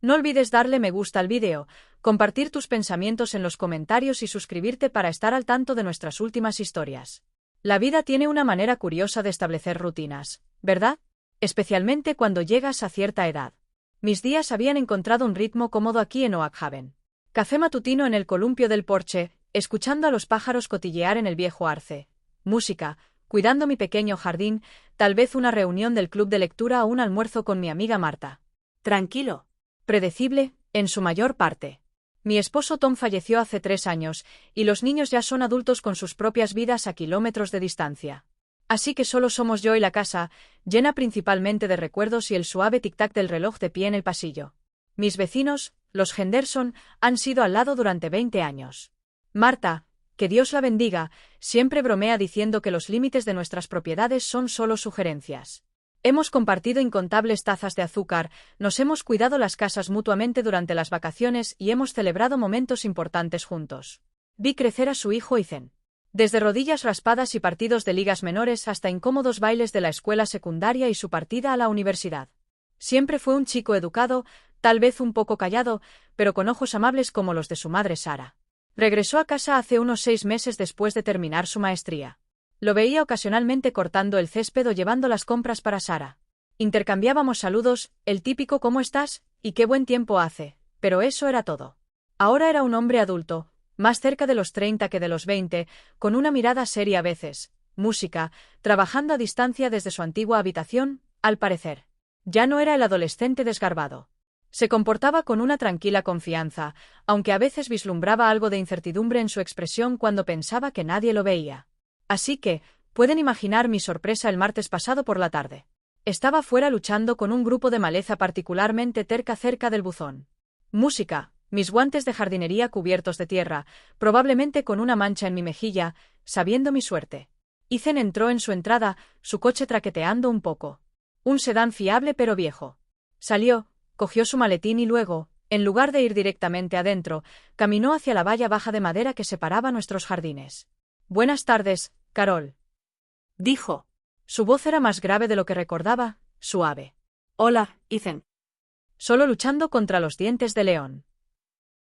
No olvides darle me gusta al vídeo, compartir tus pensamientos en los comentarios y suscribirte para estar al tanto de nuestras últimas historias. La vida tiene una manera curiosa de establecer rutinas, ¿verdad? Especialmente cuando llegas a cierta edad. Mis días habían encontrado un ritmo cómodo aquí en Oak Haven. Café matutino en el columpio del porche, escuchando a los pájaros cotillear en el viejo arce. Música, cuidando mi pequeño jardín, tal vez una reunión del club de lectura o un almuerzo con mi amiga Marta. Tranquilo. Predecible, en su mayor parte. Mi esposo Tom falleció hace 3 años, y los niños ya son adultos con sus propias vidas a kilómetros de distancia. Así que solo somos yo y la casa, llena principalmente de recuerdos y el suave tic-tac del reloj de pie en el pasillo. Mis vecinos, los Henderson, han sido al lado durante 20 años. Marta, que Dios la bendiga, siempre bromea diciendo que los límites de nuestras propiedades son solo sugerencias. Hemos compartido incontables tazas de azúcar, nos hemos cuidado las casas mutuamente durante las vacaciones y hemos celebrado momentos importantes juntos. Vi crecer a su hijo Ethan. Desde rodillas raspadas y partidos de ligas menores hasta incómodos bailes de la escuela secundaria y su partida a la universidad. Siempre fue un chico educado, tal vez un poco callado, pero con ojos amables como los de su madre Sara. Regresó a casa hace unos 6 meses después de terminar su maestría. Lo veía ocasionalmente cortando el césped o llevando las compras para Sara. Intercambiábamos saludos, el típico ¿cómo estás? Y qué buen tiempo hace, pero eso era todo. Ahora era un hombre adulto, más cerca de los 30 que de los 20, con una mirada seria a veces, música, trabajando a distancia desde su antigua habitación, al parecer. Ya no era el adolescente desgarbado. Se comportaba con una tranquila confianza, aunque a veces vislumbraba algo de incertidumbre en su expresión cuando pensaba que nadie lo veía. Así que, pueden imaginar mi sorpresa el martes pasado por la tarde. Estaba fuera luchando con un grupo de maleza particularmente terca cerca del buzón. Música, mis guantes de jardinería cubiertos de tierra, probablemente con una mancha en mi mejilla, sabiendo mi suerte. Ethan entró en su entrada, su coche traqueteando un poco. Un sedán fiable pero viejo. Salió, cogió su maletín y luego, en lugar de ir directamente adentro, caminó hacia la valla baja de madera que separaba nuestros jardines. Buenas tardes, Carol. Dijo. Su voz era más grave de lo que recordaba, suave. Hola, Ethan. Solo luchando contra los dientes de león.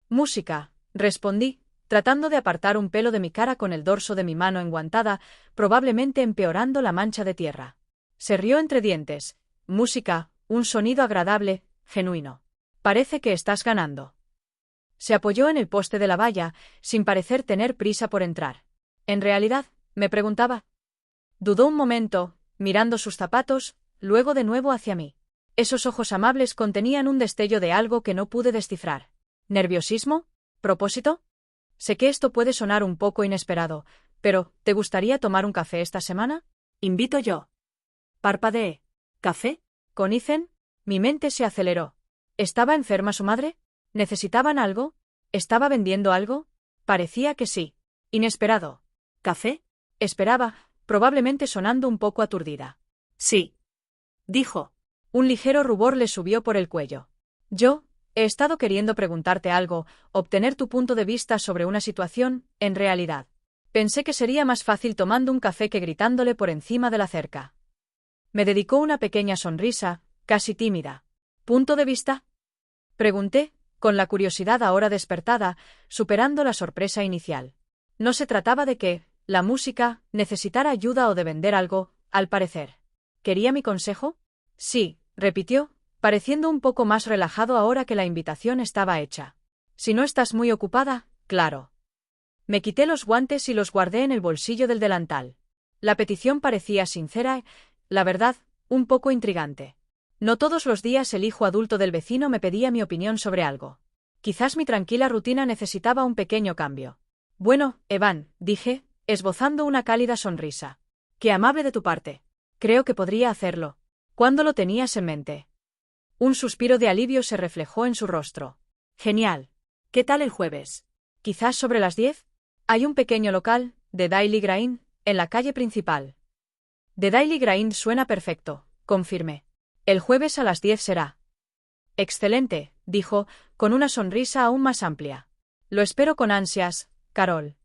Música, respondí, tratando de apartar un pelo de mi cara con el dorso de mi mano enguantada, probablemente empeorando la mancha de tierra. Se rió entre dientes. Música, un sonido agradable, genuino. Parece que estás ganando. Se apoyó en el poste de la valla, sin parecer tener prisa por entrar. En realidad, me preguntaba. Dudó un momento, mirando sus zapatos, luego de nuevo hacia mí. Esos ojos amables contenían un destello de algo que no pude descifrar. ¿Nerviosismo? ¿Propósito? Sé que esto puede sonar un poco inesperado, pero ¿te gustaría tomar un café esta semana? Invito yo. Parpadeé. ¿Café? ¿Con Ethan? Mi mente se aceleró. ¿Estaba enferma su madre? ¿Necesitaban algo? ¿Estaba vendiendo algo? Parecía que sí. Inesperado. ¿Café? Esperaba, probablemente sonando un poco aturdida. Sí. Dijo. Un ligero rubor le subió por el cuello. Yo, he estado queriendo preguntarte algo, obtener tu punto de vista sobre una situación, en realidad. Pensé que sería más fácil tomando un café que gritándole por encima de la cerca. Me dedicó una pequeña sonrisa, casi tímida. ¿Punto de vista? Pregunté, con la curiosidad ahora despertada, superando la sorpresa inicial. No se trataba de que, la música, necesitara ayuda o de vender algo, al parecer. ¿Quería mi consejo? Sí, repitió, pareciendo un poco más relajado ahora que la invitación estaba hecha. Si no estás muy ocupada, claro. Me quité los guantes y los guardé en el bolsillo del delantal. La petición parecía sincera, la verdad, un poco intrigante. No todos los días el hijo adulto del vecino me pedía mi opinión sobre algo. Quizás mi tranquila rutina necesitaba un pequeño cambio. Bueno, Evan, dije, esbozando una cálida sonrisa. Qué amable de tu parte. Creo que podría hacerlo. ¿Cuándo lo tenías en mente? Un suspiro de alivio se reflejó en su rostro. Genial. ¿Qué tal el jueves? ¿Quizás sobre las 10? Hay un pequeño local, The Daily Grind, en la calle principal. The Daily Grind suena perfecto, confirmé. El jueves a las 10 será. Excelente, dijo, con una sonrisa aún más amplia. Lo espero con ansias, Carol.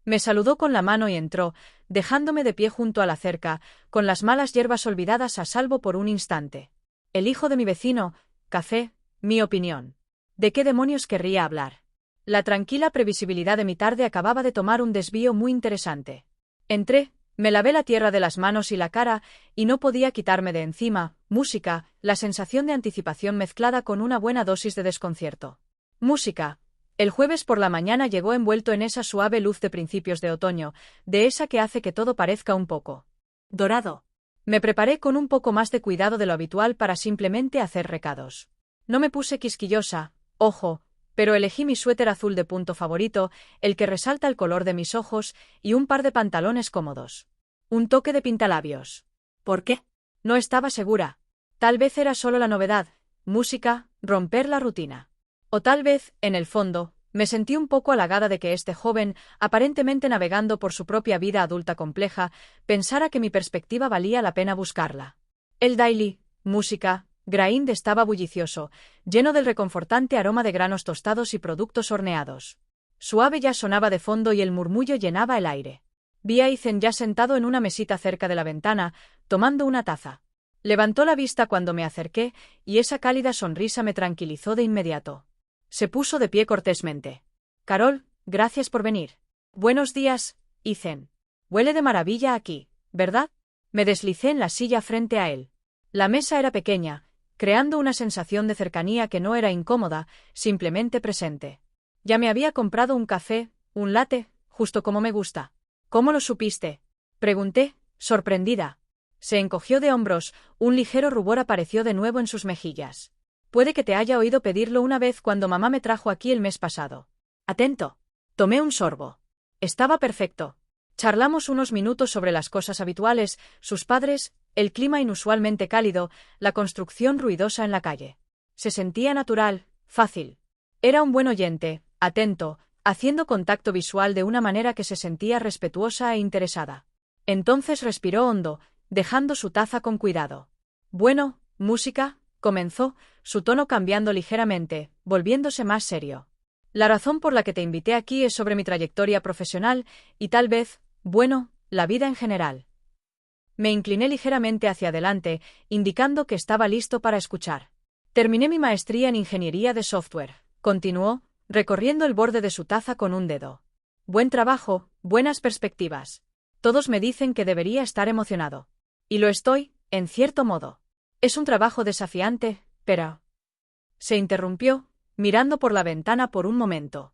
Me saludó con la mano y entró, dejándome de pie junto a la cerca, con las malas hierbas olvidadas a salvo por un instante. El hijo de mi vecino, café, Mi opinión. ¿De qué demonios querría hablar? La tranquila previsibilidad de mi tarde acababa de tomar un desvío muy interesante. Entré, me lavé la tierra de las manos y la cara, y no podía quitarme de encima, música, la sensación de anticipación mezclada con una buena dosis de desconcierto. Música. El jueves por la mañana llegó envuelto en esa suave luz de principios de otoño, de esa que hace que todo parezca un poco dorado. Me preparé con un poco más de cuidado de lo habitual para simplemente hacer recados. No me puse quisquillosa, ojo, pero elegí mi suéter azul de punto favorito, el que resalta el color de mis ojos, y un par de pantalones cómodos. Un toque de pintalabios. ¿Por qué? No estaba segura. Tal vez era solo la novedad, música, romper la rutina. O tal vez, en el fondo, me sentí un poco halagada de que este joven, aparentemente navegando por su propia vida adulta compleja, pensara que mi perspectiva valía la pena buscarla. El daily, música, grind estaba bullicioso, lleno del reconfortante aroma de granos tostados y productos horneados. Suave ya sonaba de fondo y el murmullo llenaba el aire. Vi a Ethan ya sentado en una mesita cerca de la ventana, tomando una taza. Levantó la vista cuando me acerqué, y esa cálida sonrisa me tranquilizó de inmediato. Se puso de pie cortésmente. Carol, gracias por venir. Buenos días, Ethan. Huele de maravilla aquí, ¿verdad? Me deslicé en la silla frente a él. La mesa era pequeña, creando una sensación de cercanía que no era incómoda, simplemente presente. Ya me había comprado un café, un latte, justo como me gusta. ¿Cómo lo supiste? Pregunté, sorprendida. Se encogió de hombros, un ligero rubor apareció de nuevo en sus mejillas. Puede que te haya oído pedirlo una vez cuando mamá me trajo aquí el mes pasado. Atento. Tomé un sorbo. Estaba perfecto. Charlamos unos minutos sobre las cosas habituales, sus padres, el clima inusualmente cálido, la construcción ruidosa en la calle. Se sentía natural, fácil. Era un buen oyente, atento, haciendo contacto visual de una manera que se sentía respetuosa e interesada. Entonces respiró hondo, dejando su taza con cuidado. Bueno, música, comenzó, su tono cambiando ligeramente, volviéndose más serio. La razón por la que te invité aquí es sobre mi trayectoria profesional y tal vez, bueno, la vida en general. Me incliné ligeramente hacia adelante, indicando que estaba listo para escuchar. Terminé mi maestría en ingeniería de software, continuó, recorriendo el borde de su taza con un dedo. Buen trabajo, buenas perspectivas. Todos me dicen que debería estar emocionado. Y lo estoy, en cierto modo. Es un trabajo desafiante, pero... Se interrumpió, mirando por la ventana por un momento.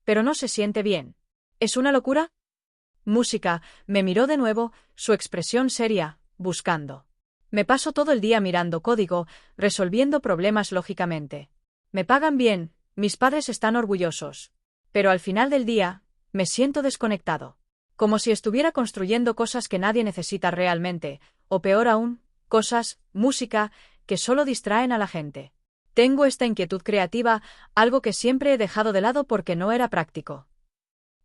Pero no se siente bien. ¿Es una locura? Música, me miró de nuevo, su expresión seria, buscando. Me paso todo el día mirando código, resolviendo problemas lógicamente. Me pagan bien, mis padres están orgullosos. Pero al final del día, me siento desconectado. Como si estuviera construyendo cosas que nadie necesita realmente, o peor aún, cosas, música, que solo distraen a la gente. Tengo esta inquietud creativa, algo que siempre he dejado de lado porque no era práctico.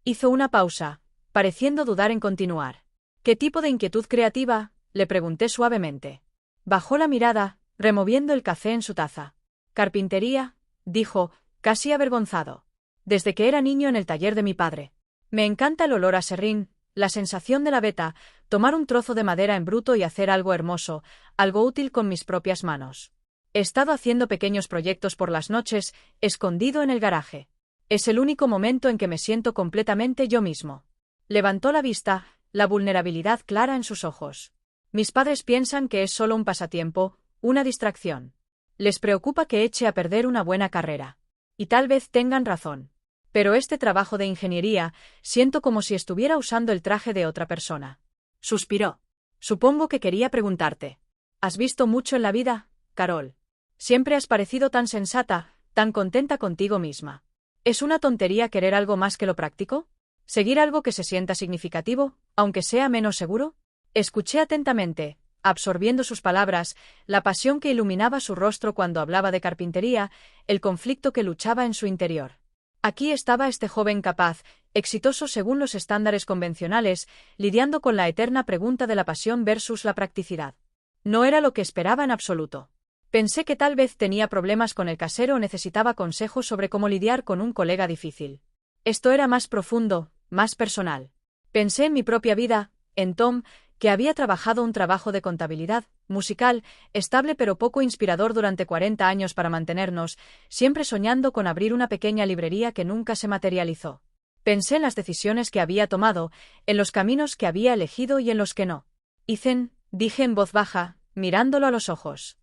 Hizo una pausa, pareciendo dudar en continuar. ¿Qué tipo de inquietud creativa?, le pregunté suavemente. Bajó la mirada, removiendo el café en su taza. Carpintería, dijo, casi avergonzado. Desde que era niño en el taller de mi padre. Me encanta el olor a serrín, la sensación de la veta, tomar un trozo de madera en bruto y hacer algo hermoso, algo útil con mis propias manos. He estado haciendo pequeños proyectos por las noches, escondido en el garaje. Es el único momento en que me siento completamente yo mismo. Levantó la vista, la vulnerabilidad clara en sus ojos. Mis padres piensan que es solo un pasatiempo, una distracción. Les preocupa que eche a perder una buena carrera. Y tal vez tengan razón. Pero este trabajo de ingeniería, siento como si estuviera usando el traje de otra persona. Suspiró. Supongo que quería preguntarte. ¿Has visto mucho en la vida, Carol? Siempre has parecido tan sensata, tan contenta contigo misma. ¿Es una tontería querer algo más que lo práctico? ¿Seguir algo que se sienta significativo, aunque sea menos seguro? Escuché atentamente, absorbiendo sus palabras, la pasión que iluminaba su rostro cuando hablaba de carpintería, el conflicto que luchaba en su interior. Aquí estaba este joven capaz, exitoso según los estándares convencionales, lidiando con la eterna pregunta de la pasión versus la practicidad. No era lo que esperaba en absoluto. Pensé que tal vez tenía problemas con el casero o necesitaba consejos sobre cómo lidiar con un colega difícil. Esto era más profundo, más personal. Pensé en mi propia vida, en Tom, que había trabajado un trabajo de contabilidad, musical, estable pero poco inspirador durante 40 años para mantenernos, siempre soñando con abrir una pequeña librería que nunca se materializó. Pensé en las decisiones que había tomado, en los caminos que había elegido y en los que no. Ethan, dije en voz baja, mirándolo a los ojos.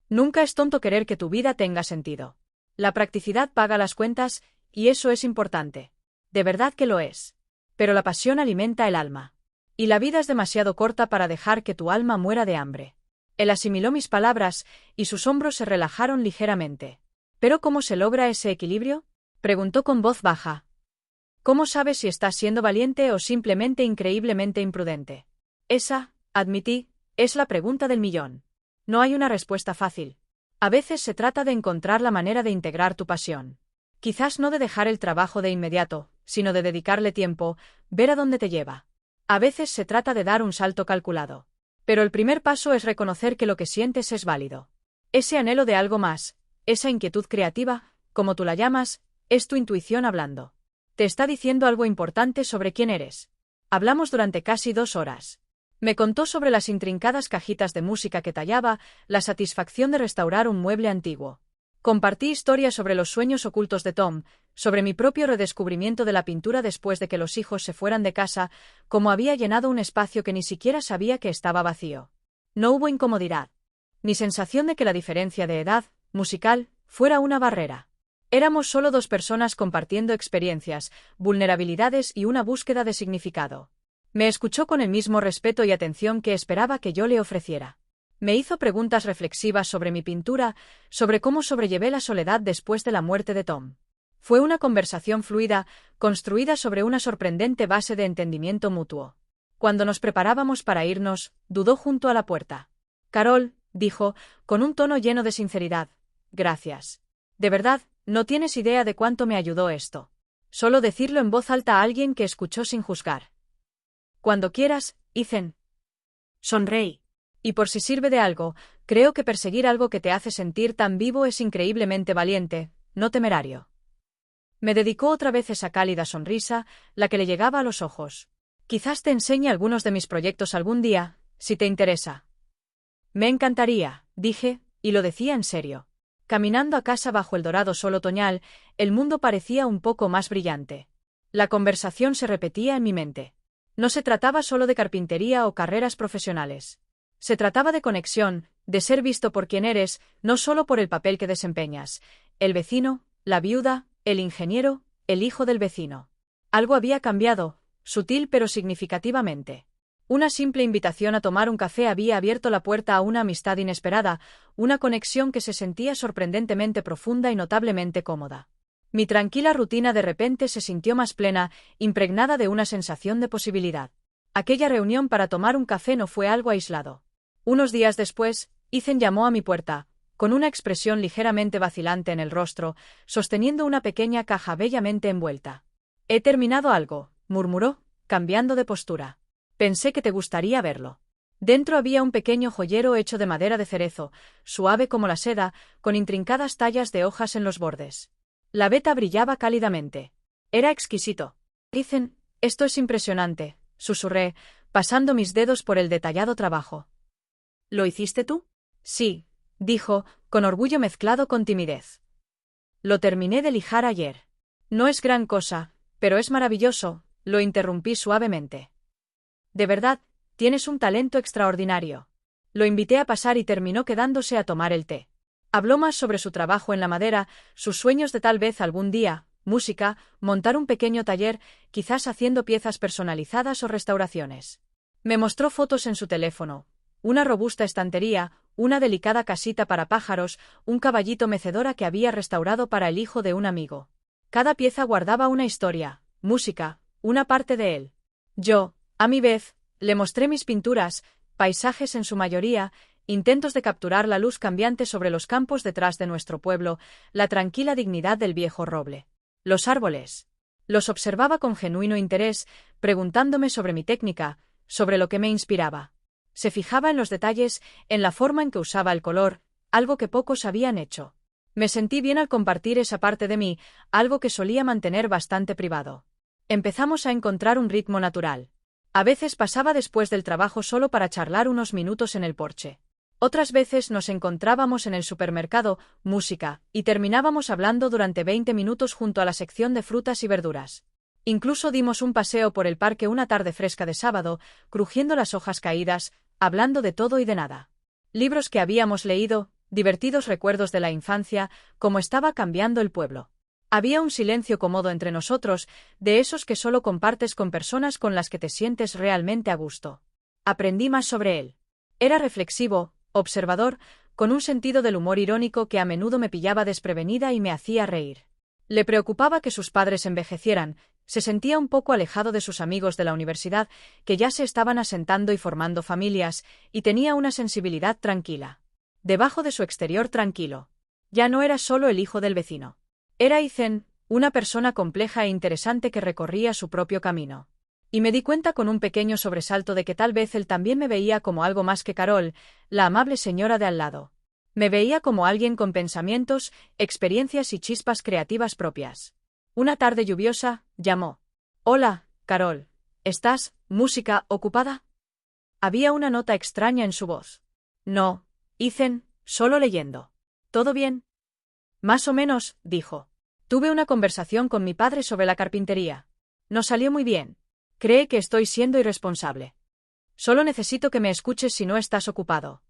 Nunca es tonto querer que tu vida tenga sentido. La practicidad paga las cuentas, y eso es importante. De verdad que lo es. Pero la pasión alimenta el alma. Y la vida es demasiado corta para dejar que tu alma muera de hambre. Él asimiló mis palabras, y sus hombros se relajaron ligeramente. ¿Pero cómo se logra ese equilibrio? Preguntó con voz baja. ¿Cómo sabes si estás siendo valiente o simplemente increíblemente imprudente? Esa, admití, es la pregunta del millón. No hay una respuesta fácil. A veces se trata de encontrar la manera de integrar tu pasión. Quizás no de dejar el trabajo de inmediato, sino de dedicarle tiempo, ver a dónde te lleva. A veces se trata de dar un salto calculado. Pero el primer paso es reconocer que lo que sientes es válido. Ese anhelo de algo más, esa inquietud creativa, como tú la llamas, es tu intuición hablando. Te está diciendo algo importante sobre quién eres. Hablamos durante casi 2 horas. Me contó sobre las intrincadas cajitas de música que tallaba, la satisfacción de restaurar un mueble antiguo. Compartí historias sobre los sueños ocultos de Tom, sobre mi propio redescubrimiento de la pintura después de que los hijos se fueran de casa, cómo había llenado un espacio que ni siquiera sabía que estaba vacío. No hubo incomodidad, ni sensación de que la diferencia de edad, musical, fuera una barrera. Éramos solo 2 personas compartiendo experiencias, vulnerabilidades y una búsqueda de significado. Me escuchó con el mismo respeto y atención que esperaba que yo le ofreciera. Me hizo preguntas reflexivas sobre mi pintura, sobre cómo sobrellevé la soledad después de la muerte de Tom. Fue una conversación fluida, construida sobre una sorprendente base de entendimiento mutuo. Cuando nos preparábamos para irnos, dudó junto a la puerta. Carol, dijo, con un tono lleno de sinceridad, gracias. De verdad, no tienes idea de cuánto me ayudó esto. Solo decirlo en voz alta a alguien que escuchó sin juzgar. Cuando quieras, Ethan. Sonreí. Y por si sirve de algo, creo que perseguir algo que te hace sentir tan vivo es increíblemente valiente, no temerario. Me dedicó otra vez esa cálida sonrisa, la que le llegaba a los ojos. Quizás te enseñe algunos de mis proyectos algún día, si te interesa. Me encantaría, dije, y lo decía en serio. Caminando a casa bajo el dorado sol otoñal, el mundo parecía un poco más brillante. La conversación se repetía en mi mente. No se trataba solo de carpintería o carreras profesionales. Se trataba de conexión, de ser visto por quien eres, no solo por el papel que desempeñas. El vecino, la viuda, el ingeniero, el hijo del vecino. Algo había cambiado, sutil pero significativamente. Una simple invitación a tomar un café había abierto la puerta a una amistad inesperada, una conexión que se sentía sorprendentemente profunda y notablemente cómoda. Mi tranquila rutina de repente se sintió más plena, impregnada de una sensación de posibilidad. Aquella reunión para tomar un café no fue algo aislado. Unos días después, Ethan llamó a mi puerta, con una expresión ligeramente vacilante en el rostro, sosteniendo una pequeña caja bellamente envuelta. He terminado algo, murmuró, cambiando de postura. Pensé que te gustaría verlo. Dentro había un pequeño joyero hecho de madera de cerezo, suave como la seda, con intrincadas tallas de hojas en los bordes. La veta brillaba cálidamente. Era exquisito. Ethan, esto es impresionante, susurré, pasando mis dedos por el detallado trabajo. ¿Lo hiciste tú? Sí, dijo, con orgullo mezclado con timidez. Lo terminé de lijar ayer. No es gran cosa, pero es maravilloso, lo interrumpí suavemente. De verdad, tienes un talento extraordinario. Lo invité a pasar y terminó quedándose a tomar el té. Habló más sobre su trabajo en la madera, sus sueños de tal vez algún día, música, montar un pequeño taller, quizás haciendo piezas personalizadas o restauraciones. Me mostró fotos en su teléfono, una robusta estantería, una delicada casita para pájaros, un caballito mecedora que había restaurado para el hijo de un amigo. Cada pieza guardaba una historia, música, una parte de él. Yo, a mi vez, le mostré mis pinturas, paisajes en su mayoría, intentos de capturar la luz cambiante sobre los campos detrás de nuestro pueblo, la tranquila dignidad del viejo roble. Los árboles. Los observaba con genuino interés, preguntándome sobre mi técnica, sobre lo que me inspiraba. Se fijaba en los detalles, en la forma en que usaba el color, algo que pocos habían hecho. Me sentí bien al compartir esa parte de mí, algo que solía mantener bastante privado. Empezamos a encontrar un ritmo natural. A veces pasaba después del trabajo solo para charlar unos minutos en el porche. Otras veces nos encontrábamos en el supermercado, música, y terminábamos hablando durante 20 minutos junto a la sección de frutas y verduras. Incluso dimos un paseo por el parque una tarde fresca de sábado, crujiendo las hojas caídas, hablando de todo y de nada. Libros que habíamos leído, divertidos recuerdos de la infancia, cómo estaba cambiando el pueblo. Había un silencio cómodo entre nosotros, de esos que solo compartes con personas con las que te sientes realmente a gusto. Aprendí más sobre él. Era reflexivo, observador, con un sentido del humor irónico que a menudo me pillaba desprevenida y me hacía reír. Le preocupaba que sus padres envejecieran, se sentía un poco alejado de sus amigos de la universidad, que ya se estaban asentando y formando familias, y tenía una sensibilidad tranquila. Debajo de su exterior tranquilo. Ya no era solo el hijo del vecino. Era Ethan, una persona compleja e interesante que recorría su propio camino. Y me di cuenta con un pequeño sobresalto de que tal vez él también me veía como algo más que Carol, la amable señora de al lado. Me veía como alguien con pensamientos, experiencias y chispas creativas propias. Una tarde lluviosa, llamó. «Hola, Carol. ¿Estás, música, ocupada?» Había una nota extraña en su voz. «No, Ethan, solo leyendo. ¿Todo bien?» «Más o menos», dijo. «Tuve una conversación con mi padre sobre la carpintería. No salió muy bien. Cree que estoy siendo irresponsable. Solo necesito que me escuches si no estás ocupado».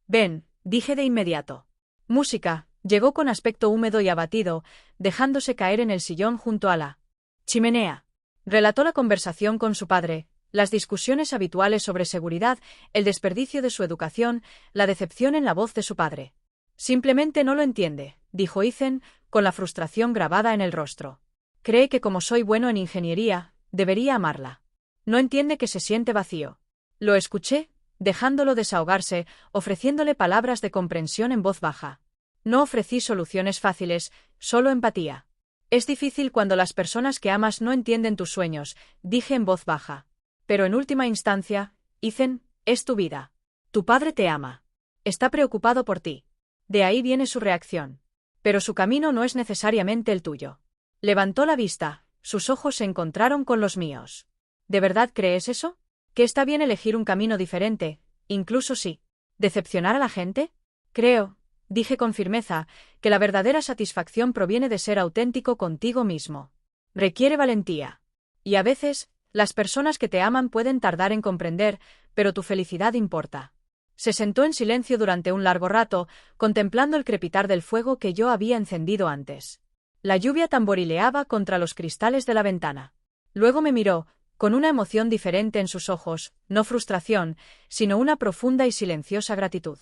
«Ven», dije de inmediato. Música, llegó con aspecto húmedo y abatido, dejándose caer en el sillón junto a la chimenea. Relató la conversación con su padre, las discusiones habituales sobre seguridad, el desperdicio de su educación, la decepción en la voz de su padre. «Simplemente no lo entiende», dijo Ethan, con la frustración grabada en el rostro. «Cree que como soy bueno en ingeniería, debería amarla. No entiende que se siente vacío». Lo escuché, dejándolo desahogarse, ofreciéndole palabras de comprensión en voz baja. No ofrecí soluciones fáciles, solo empatía. «Es difícil cuando las personas que amas no entienden tus sueños», dije en voz baja. «Pero en última instancia, Ethan, es tu vida. Tu padre te ama. Está preocupado por ti». De ahí viene su reacción. Pero su camino no es necesariamente el tuyo. Levantó la vista, sus ojos se encontraron con los míos. ¿De verdad crees eso? ¿Que está bien elegir un camino diferente, incluso si decepcionar a la gente? Creo, dije con firmeza, que la verdadera satisfacción proviene de ser auténtico contigo mismo. Requiere valentía. Y a veces, las personas que te aman pueden tardar en comprender, pero tu felicidad importa. Se sentó en silencio durante un largo rato, contemplando el crepitar del fuego que yo había encendido antes. La lluvia tamborileaba contra los cristales de la ventana. Luego me miró, con una emoción diferente en sus ojos, no frustración, sino una profunda y silenciosa gratitud.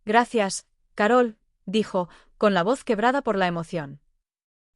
«Gracias, Carol», dijo, con la voz quebrada por la emoción.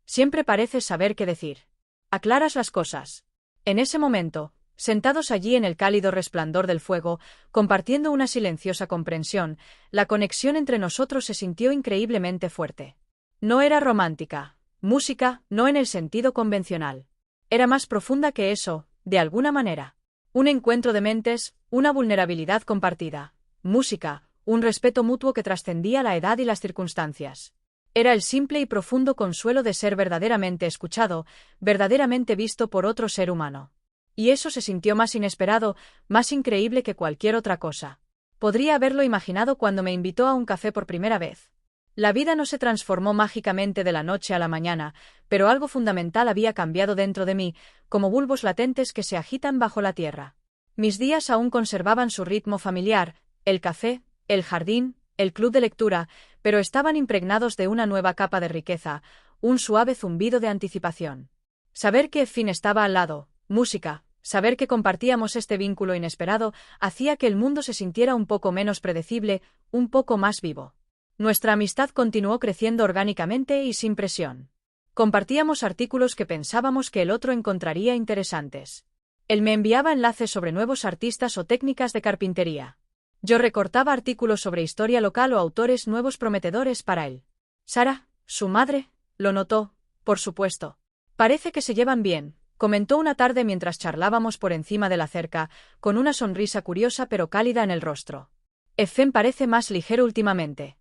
«Siempre pareces saber qué decir. Aclaras las cosas». En ese momento, sentados allí en el cálido resplandor del fuego, compartiendo una silenciosa comprensión, la conexión entre nosotros se sintió increíblemente fuerte. No era romántica, música, no en el sentido convencional. Era más profunda que eso, de alguna manera. Un encuentro de mentes, una vulnerabilidad compartida. Música, un respeto mutuo que trascendía la edad y las circunstancias. Era el simple y profundo consuelo de ser verdaderamente escuchado, verdaderamente visto por otro ser humano. Y eso se sintió más inesperado, más increíble que cualquier otra cosa. Podría haberlo imaginado cuando me invitó a un café por primera vez. La vida no se transformó mágicamente de la noche a la mañana, pero algo fundamental había cambiado dentro de mí, como bulbos latentes que se agitan bajo la tierra. Mis días aún conservaban su ritmo familiar, el café, el jardín, el club de lectura, pero estaban impregnados de una nueva capa de riqueza, un suave zumbido de anticipación. Saber que Finn estaba al lado, música, saber que compartíamos este vínculo inesperado, hacía que el mundo se sintiera un poco menos predecible, un poco más vivo. Nuestra amistad continuó creciendo orgánicamente y sin presión. Compartíamos artículos que pensábamos que el otro encontraría interesantes. Él me enviaba enlaces sobre nuevos artistas o técnicas de carpintería. Yo recortaba artículos sobre historia local o autores nuevos prometedores para él. Sara, su madre, lo notó, por supuesto. «Parece que se llevan bien», comentó una tarde mientras charlábamos por encima de la cerca, con una sonrisa curiosa pero cálida en el rostro. «Efem parece más ligero últimamente».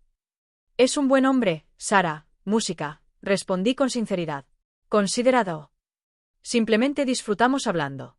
«Es un buen hombre, Sara, música», respondí con sinceridad. «Considerado». «Simplemente disfrutamos hablando».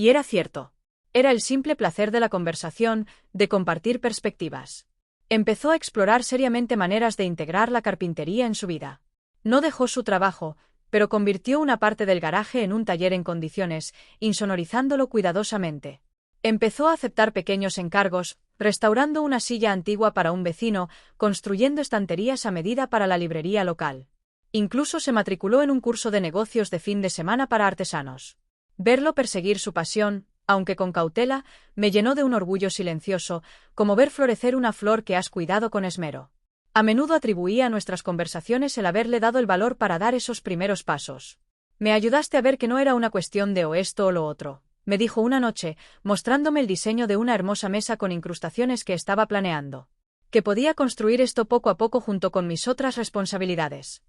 Y era cierto. Era el simple placer de la conversación, de compartir perspectivas. Empezó a explorar seriamente maneras de integrar la carpintería en su vida. No dejó su trabajo, pero convirtió una parte del garaje en un taller en condiciones, insonorizándolo cuidadosamente. Empezó a aceptar pequeños encargos, restaurando una silla antigua para un vecino, construyendo estanterías a medida para la librería local. Incluso se matriculó en un curso de negocios de fin de semana para artesanos. Verlo perseguir su pasión, aunque con cautela, me llenó de un orgullo silencioso, como ver florecer una flor que has cuidado con esmero. A menudo atribuía a nuestras conversaciones el haberle dado el valor para dar esos primeros pasos. Me ayudaste a ver que no era una cuestión de o esto o lo otro, me dijo una noche, mostrándome el diseño de una hermosa mesa con incrustaciones que estaba planeando. Que podía construir esto poco a poco junto con mis otras responsabilidades.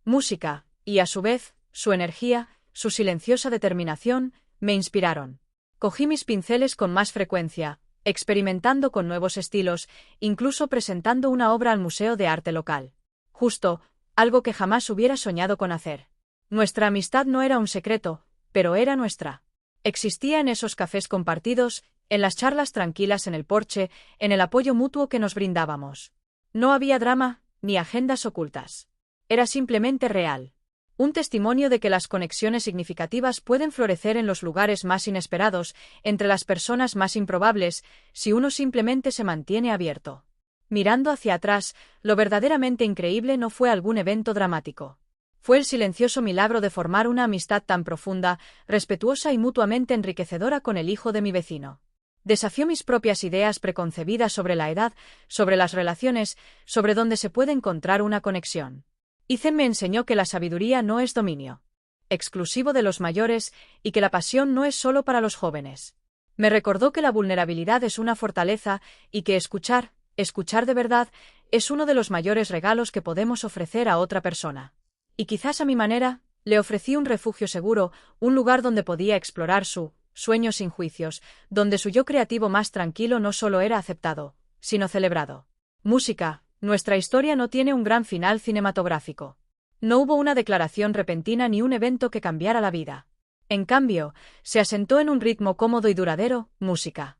Música, y a su vez, su energía, su silenciosa determinación, me inspiraron. Cogí mis pinceles con más frecuencia, experimentando con nuevos estilos, incluso presentando una obra al Museo de Arte local. Justo, algo que jamás hubiera soñado con hacer. Nuestra amistad no era un secreto, pero era nuestra. Existía en esos cafés compartidos, en las charlas tranquilas en el porche, en el apoyo mutuo que nos brindábamos. No había drama, ni agendas ocultas. Era simplemente real. Un testimonio de que las conexiones significativas pueden florecer en los lugares más inesperados, entre las personas más improbables, si uno simplemente se mantiene abierto. Mirando hacia atrás, lo verdaderamente increíble no fue algún evento dramático. Fue el silencioso milagro de formar una amistad tan profunda, respetuosa y mutuamente enriquecedora con el hijo de mi vecino. Desafió mis propias ideas preconcebidas sobre la edad, sobre las relaciones, sobre dónde se puede encontrar una conexión. Ethan me enseñó que la sabiduría no es dominio exclusivo de los mayores y que la pasión no es solo para los jóvenes. Me recordó que la vulnerabilidad es una fortaleza y que escuchar de verdad, es uno de los mayores regalos que podemos ofrecer a otra persona. Y quizás a mi manera, le ofrecí un refugio seguro, un lugar donde podía explorar su sueño sin juicios, donde su yo creativo más tranquilo no solo era aceptado, sino celebrado. Música. Nuestra historia no tiene un gran final cinematográfico. No hubo una declaración repentina ni un evento que cambiara la vida. En cambio, se asentó en un ritmo cómodo y duradero, música.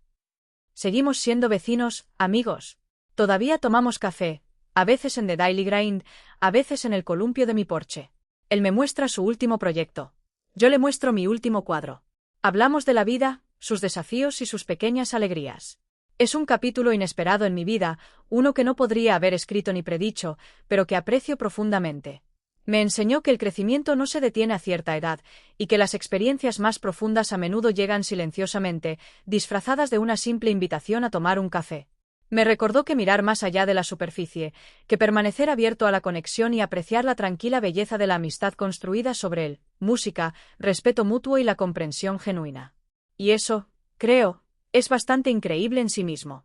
Seguimos siendo vecinos, amigos. Todavía tomamos café, a veces en The Daily Grind, a veces en el columpio de mi porche. Él me muestra su último proyecto. Yo le muestro mi último cuadro. Hablamos de la vida, sus desafíos y sus pequeñas alegrías. Es un capítulo inesperado en mi vida, uno que no podría haber escrito ni predicho, pero que aprecio profundamente. Me enseñó que el crecimiento no se detiene a cierta edad, y que las experiencias más profundas a menudo llegan silenciosamente, disfrazadas de una simple invitación a tomar un café. Me recordó que mirar más allá de la superficie, que permanecer abierto a la conexión y apreciar la tranquila belleza de la amistad construida sobre él, música, respeto mutuo y la comprensión genuina. Y eso, creo, es bastante increíble en sí mismo.